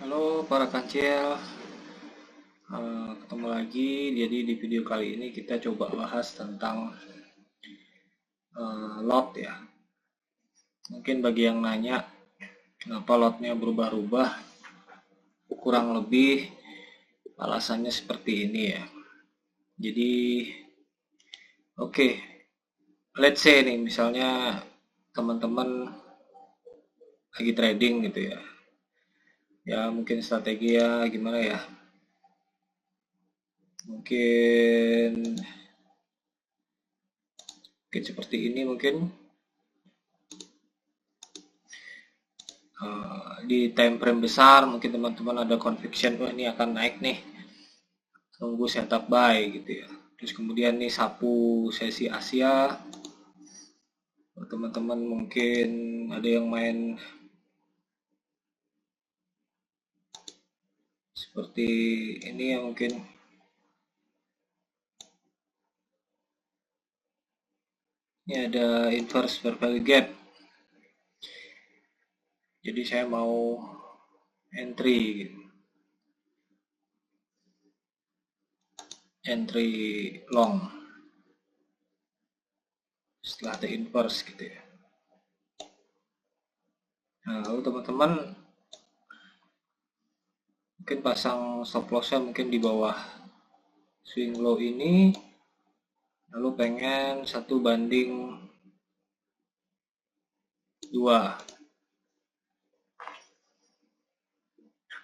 Halo para kancil, ketemu lagi. Jadi di video kali ini kita coba bahas tentang lot ya. Mungkin bagi yang nanya kenapa lotnya berubah-ubah, kurang lebih alasannya seperti ini ya. Jadi oke, let's say nih misalnya teman-teman lagi trading gitu ya. Ya mungkin strategi ya gimana ya. Mungkin seperti ini mungkin. Di time frame besar mungkin teman-teman ada conviction, oh ini akan naik nih, tunggu setup buy gitu ya. Terus kemudian nih sapu sesi Asia, teman-teman mungkin ada yang main seperti ini ya, mungkin ini ada inverse fair value gap, jadi saya mau entry gitu. Entry long setelah the inverse gitu ya. Nah, lalu teman-teman mungkin pasang stop lossnya mungkin di bawah swing low ini, lalu pengen 1:2,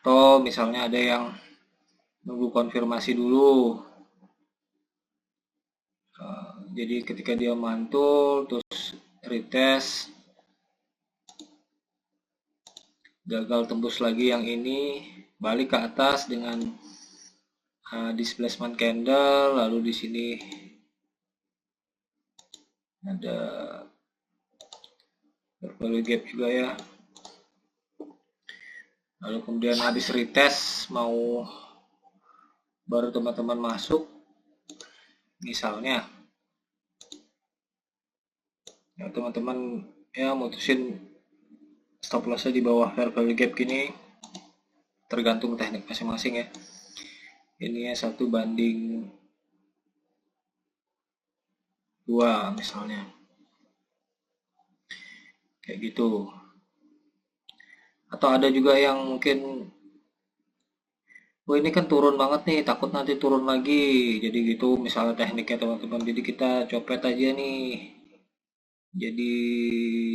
atau misalnya ada yang nunggu konfirmasi dulu. Jadi ketika dia mantul terus retest gagal tembus lagi yang ini, balik ke atas dengan displacement candle, lalu di sini ada value gap juga ya. Lalu kemudian habis retest mau baru teman-teman masuk, misalnya ya teman-teman ya mutusin stop lossnya di bawah fair value gap gini, tergantung teknik masing-masing ya. Ini ya 1:2 misalnya, kayak gitu. Atau ada juga yang mungkin, oh ini kan turun banget nih, takut nanti turun lagi, jadi gitu misalnya tekniknya teman-teman. Jadi kita copet aja nih, jadi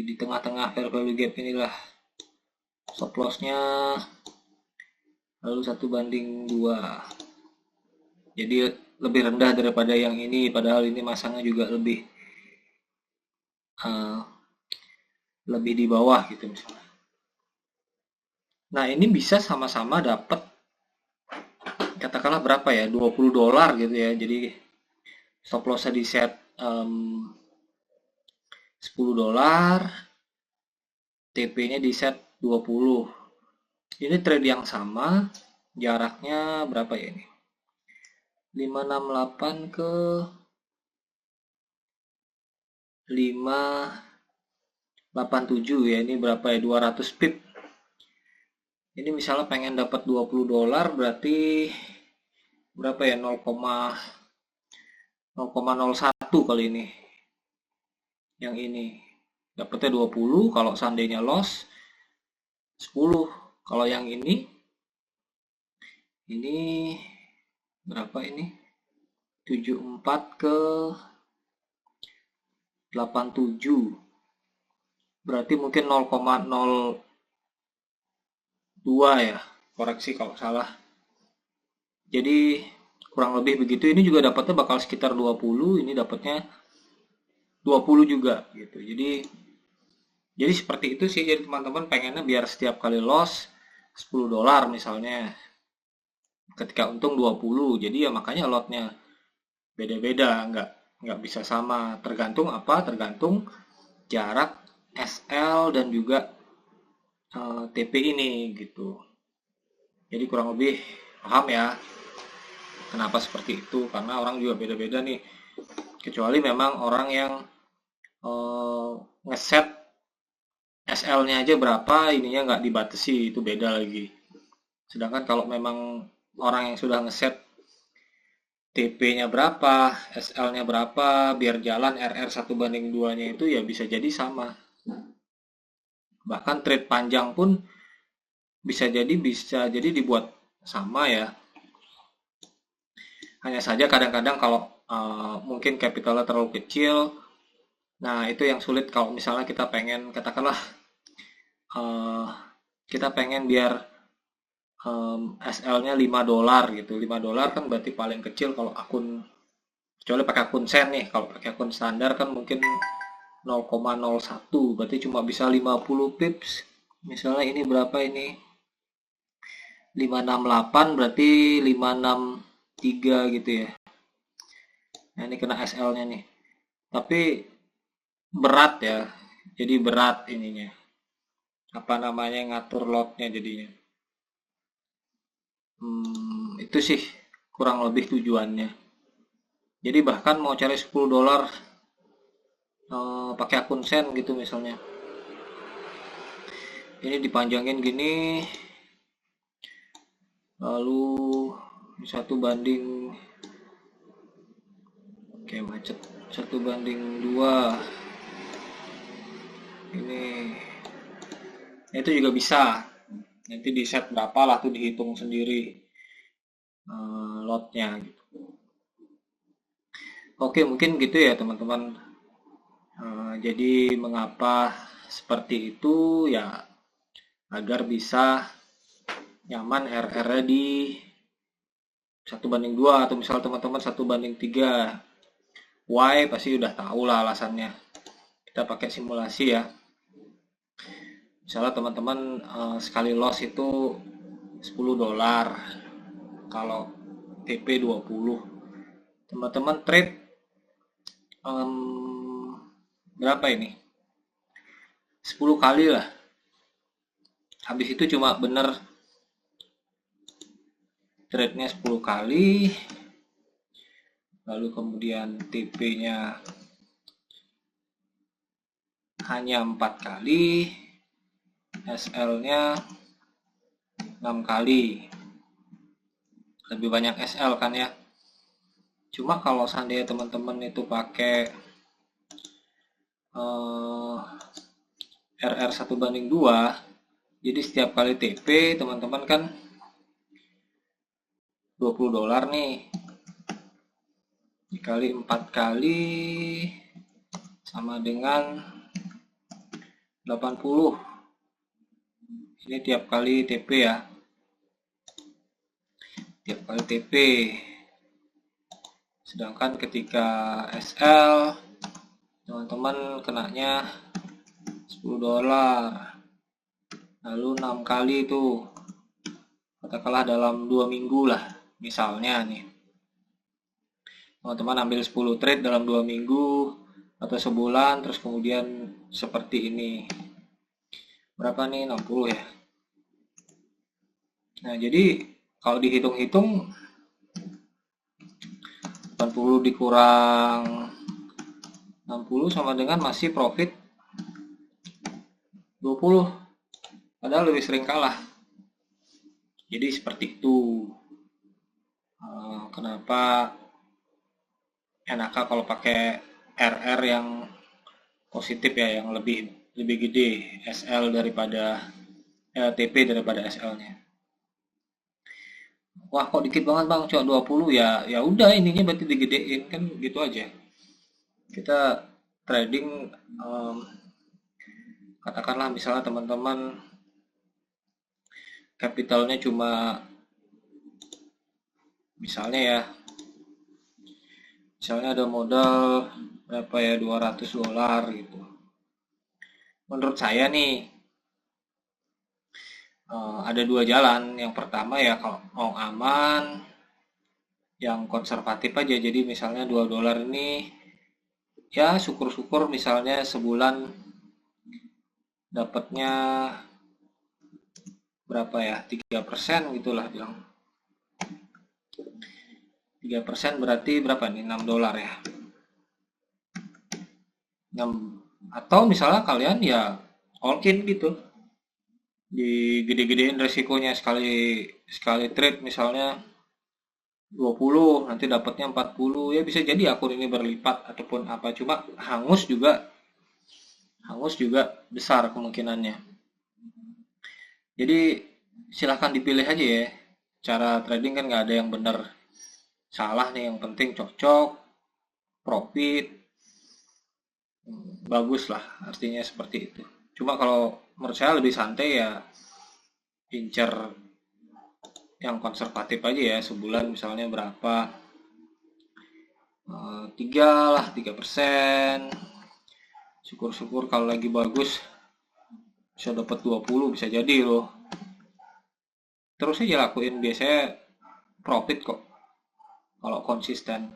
di tengah-tengah fair value gap inilah stop lossnya, lalu 1:2, jadi lebih rendah daripada yang ini, padahal ini masangnya juga uh, lebih di bawah gitu misalnya. Nah ini bisa sama-sama dapat katakanlah berapa ya, $20 gitu ya. Jadi stop lossnya di set $10, TP-nya di set 20. Ini trade yang sama, jaraknya berapa ya ini? 568 ke 587 ya, ini berapa ya, 200 pip. Ini misalnya pengen dapat $20, berarti berapa ya, 0,01 kali ini. Yang ini dapatnya 20, kalau seandainya loss 10. Kalau yang ini berapa ini? 74 ke 87. Berarti mungkin 0,02 ya. Koreksi kalau salah. Jadi kurang lebih begitu. Ini juga dapatnya bakal sekitar 20, ini dapatnya 20 juga gitu. Jadi seperti itu sih. Jadi teman-teman pengennya biar setiap kali loss $10 misalnya, ketika untung 20. Jadi ya makanya lotnya beda-beda, nggak bisa sama. Tergantung apa? Tergantung jarak SL dan juga TP ini gitu. Jadi kurang lebih paham ya kenapa seperti itu, karena orang juga beda-beda nih. Kecuali memang orang yang ngeset SL-nya aja berapa, ininya nggak dibatasi, itu beda lagi. Sedangkan kalau memang orang yang sudah ngeset TP-nya berapa, SL-nya berapa, biar jalan RR 1:2-nya itu ya bisa jadi sama. Bahkan trade panjang pun bisa jadi dibuat sama ya. Hanya saja kadang-kadang kalau mungkin capitalnya terlalu kecil, nah itu yang sulit kalau misalnya kita pengen, katakanlah uh, kita pengen biar SL-nya $5 gitu. $5 kan berarti paling kecil kalau akun, kecuali pakai akun sen nih. Kalau pakai akun standar kan mungkin 0,01, berarti cuma bisa 50 pips. Misalnya ini berapa ini? 568 berarti 563 gitu ya. Nah, ini kena SL-nya nih. Tapi berat ya. Jadi berat ininya. Apa namanya, ngatur lotnya jadinya. Itu sih kurang lebih tujuannya. Jadi bahkan mau cari $10 pakai akun sen gitu misalnya. Ini dipanjangin gini, lalu 1:, oke macet, 1:2. Ini itu juga bisa. Nanti di set berapa lah tuh dihitung sendiri lotnya gitu. Oke, mungkin gitu ya teman-teman. Jadi mengapa seperti itu ya, agar bisa nyaman RR-nya di 1:2 atau misal teman-teman 1:3. Why pasti udah tahu lah alasannya. Kita pakai simulasi ya. Misalnya teman-teman sekali loss itu $10. Kalau TP 20. Teman-teman trade berapa ini? 10 kali lah. Habis itu cuma bener trade-nya 10 kali. Lalu kemudian TP-nya hanya 4 kali. SL-nya 6 kali. Lebih banyak SL kan ya. Cuma kalau seandainya teman-teman itu pakai RR 1:2, jadi setiap kali TP teman-teman kan $20 nih, dikali 4 kali sama dengan 80. Ini tiap kali TP ya, tiap kali TP. Sedangkan ketika SL teman-teman kenanya $10, lalu 6 kali itu, katakanlah dalam 2 minggu lah misalnya nih, teman-teman ambil 10 trade dalam 2 minggu atau sebulan, terus kemudian seperti ini, berapa nih, 60 ya. Nah jadi kalau dihitung-hitung 80 dikurang 60 sama dengan masih profit 20, padahal lebih sering kalah. Jadi seperti itu. Kenapa enak kalau pakai RR yang positif ya, yang lebih gede SL daripada TP daripada SL-nya. Wah kok dikit banget bang, cuma 20 ya, ya udah ininya berarti digedein kan gitu aja. Kita trading katakanlah misalnya teman-teman capitalnya cuma misalnya ada modal berapa ya, $200 gitu. Menurut saya nih ada dua jalan. Yang pertama ya kalau mau aman, yang konservatif aja. Jadi misalnya $2 ini ya syukur-syukur misalnya sebulan dapatnya berapa ya, 3% gitulah bilang. 3% berarti berapa nih, $6 ya. Atau misalnya kalian ya all in gitu, digede-gedein resikonya, sekali sekali trade misalnya 20, nanti dapatnya 40, ya bisa jadi akun ini berlipat ataupun apa, cuma hangus juga besar kemungkinannya. Jadi silahkan dipilih aja ya, cara trading kan nggak ada yang benar salah nih, yang penting cocok, profit, bagus lah, artinya seperti itu. Cuma kalau menurut saya lebih santai ya, incer yang konservatif aja ya, sebulan misalnya berapa. 3 lah, 3%. Syukur-syukur kalau lagi bagus bisa dapat 20, bisa jadi loh. Terus aja lakuin, biasanya profit kok kalau konsisten.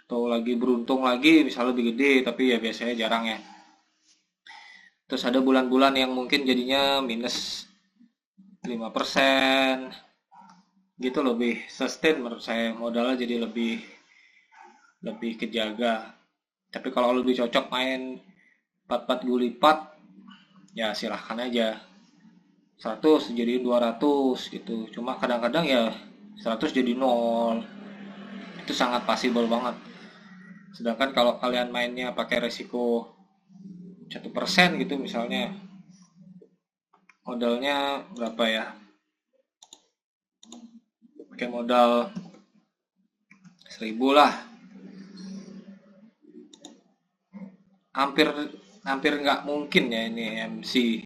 Atau lagi beruntung lagi misalnya lebih gede, tapi ya biasanya jarang ya. Terus ada bulan-bulan yang mungkin jadinya minus 5%, gitu lebih sustain menurut saya, modalnya jadi lebih lebih kejaga. Tapi kalau lebih cocok main 44 gulipat, ya silahkan aja, 100 jadi 200 gitu. Cuma kadang-kadang ya 100 jadi 0, itu sangat possible banget. Sedangkan kalau kalian mainnya pakai resiko 1% gitu misalnya, modalnya berapa ya, pakai modal 1000 lah, hampir hampir nggak mungkin ya ini MC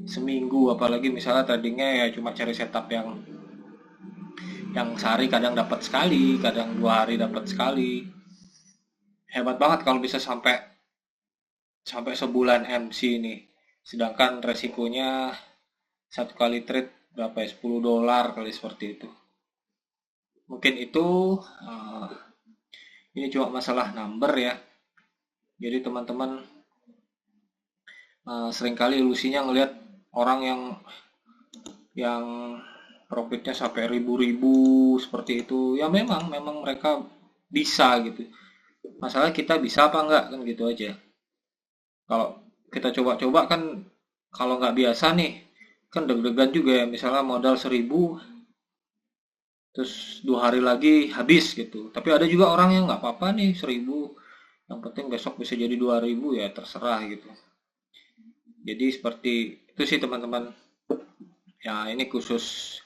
seminggu, apalagi misalnya tradingnya ya cuma cari setup yang sehari kadang dapat sekali, kadang 2 hari dapat sekali. Hebat banget kalau bisa sampai sampai sebulan MC ini. Sedangkan resikonya satu kali trade berapa ya, $10 kali, seperti itu. Mungkin itu ini cuma masalah number ya. Jadi teman-teman seringkali ilusinya ngelihat orang yang profitnya sampai ribu-ribu seperti itu. Ya memang mereka bisa gitu. Masalah kita bisa apa enggak kan, gitu aja. Kalau kita coba-coba kan, kalau nggak biasa nih kan deg-degan juga ya, misalnya modal 1000 terus 2 hari lagi habis gitu. Tapi ada juga orang yang nggak apa-apa nih, 1000 yang penting besok bisa jadi 2000, ya terserah gitu. Jadi seperti itu sih teman-teman. Ya ini khusus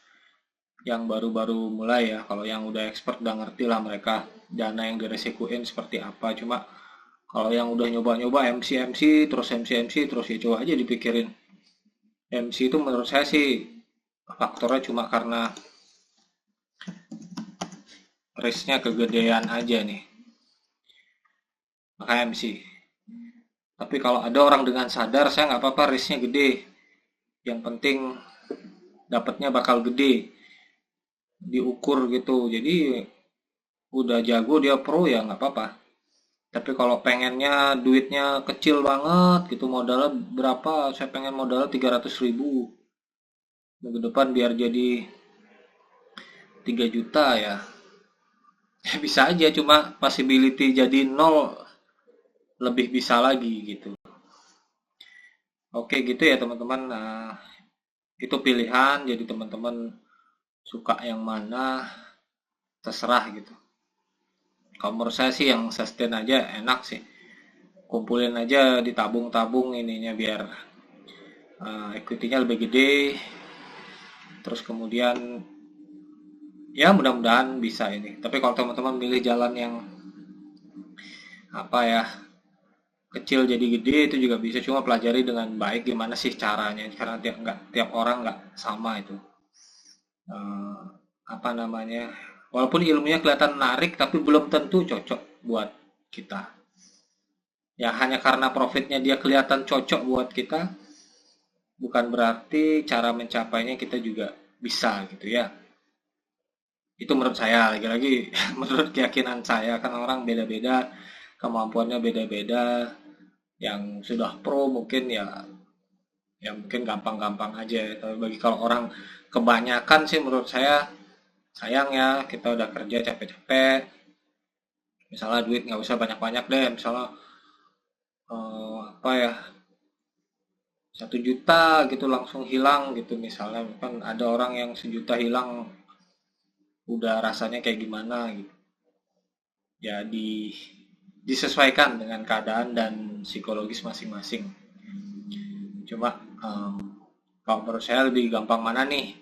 yang baru-baru mulai ya. Kalau yang udah expert udah ngerti lah mereka dana yang diresikuin seperti apa. Cuma kalau yang udah nyoba-nyoba MC MC terus, ya coba aja dipikirin. MC itu menurut saya sih faktornya cuma karena risknya kegedean aja nih, maka MC. Tapi kalau ada orang dengan sadar, saya nggak apa-apa risknya gede, yang penting dapatnya bakal gede, diukur gitu. Jadi udah jago dia pro, ya nggak apa-apa. Tapi kalau pengennya duitnya kecil banget gitu, modalnya berapa, saya pengen modalnya 300.000 minggu depan biar jadi 3 juta ya. Ya bisa aja, cuma possibility jadi nol lebih bisa lagi gitu. Oke gitu ya teman-teman. Nah, itu pilihan, jadi teman-teman suka yang mana terserah gitu. Kalau menurut saya sih yang sustain aja enak sih. Kumpulin aja, ditabung-tabung ininya biar equity-nya lebih gede. Terus kemudian ya mudah-mudahan bisa ini. Tapi kalau teman-teman milih jalan yang apa ya, kecil jadi gede, itu juga bisa, cuma pelajari dengan baik gimana sih caranya, karena tiap orang nggak sama itu. Eh, Apa namanya, walaupun ilmunya kelihatan menarik tapi belum tentu cocok buat kita. Ya hanya karena profitnya dia kelihatan cocok buat kita, bukan berarti cara mencapainya kita juga bisa gitu ya. Itu menurut saya, lagi-lagi menurut keyakinan saya, kan orang beda-beda, kemampuannya beda-beda. Yang sudah pro mungkin ya mungkin gampang-gampang aja. Tapi bagi kalau orang kebanyakan sih, menurut saya sayang ya, kita udah kerja capek-capek, misalnya duit nggak usah banyak-banyak deh, misalnya apa ya, 1 juta gitu langsung hilang gitu, misalnya kan ada orang yang 1 juta hilang udah rasanya kayak gimana gitu. Jadi disesuaikan dengan keadaan dan psikologis masing-masing. Cuma kalau menurut saya lebih gampang mana nih?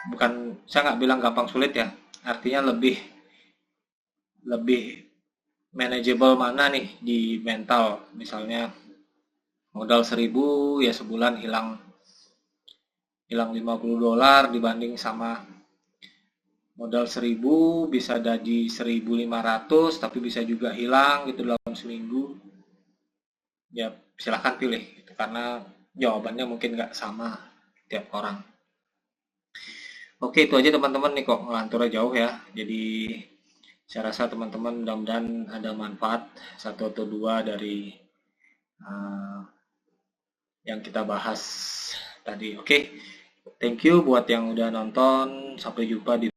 Bukan, saya nggak bilang gampang sulit ya. Artinya lebih lebih manageable mana nih di mental. Misalnya modal 1.000 ya sebulan hilang hilang $50 dibanding sama modal 1.000 bisa jadi 1.500 tapi bisa juga hilang gitu dalam seminggu. Ya silahkan pilih gitu, karena jawabannya mungkin nggak sama tiap orang. Oke, itu aja teman-teman nih, kok ngelanturnya jauh ya. Jadi saya rasa teman-teman mudah-mudahan ada manfaat satu atau dua dari uh, yang kita bahas tadi. Oke, thank you buat yang udah nonton. Sampai jumpa di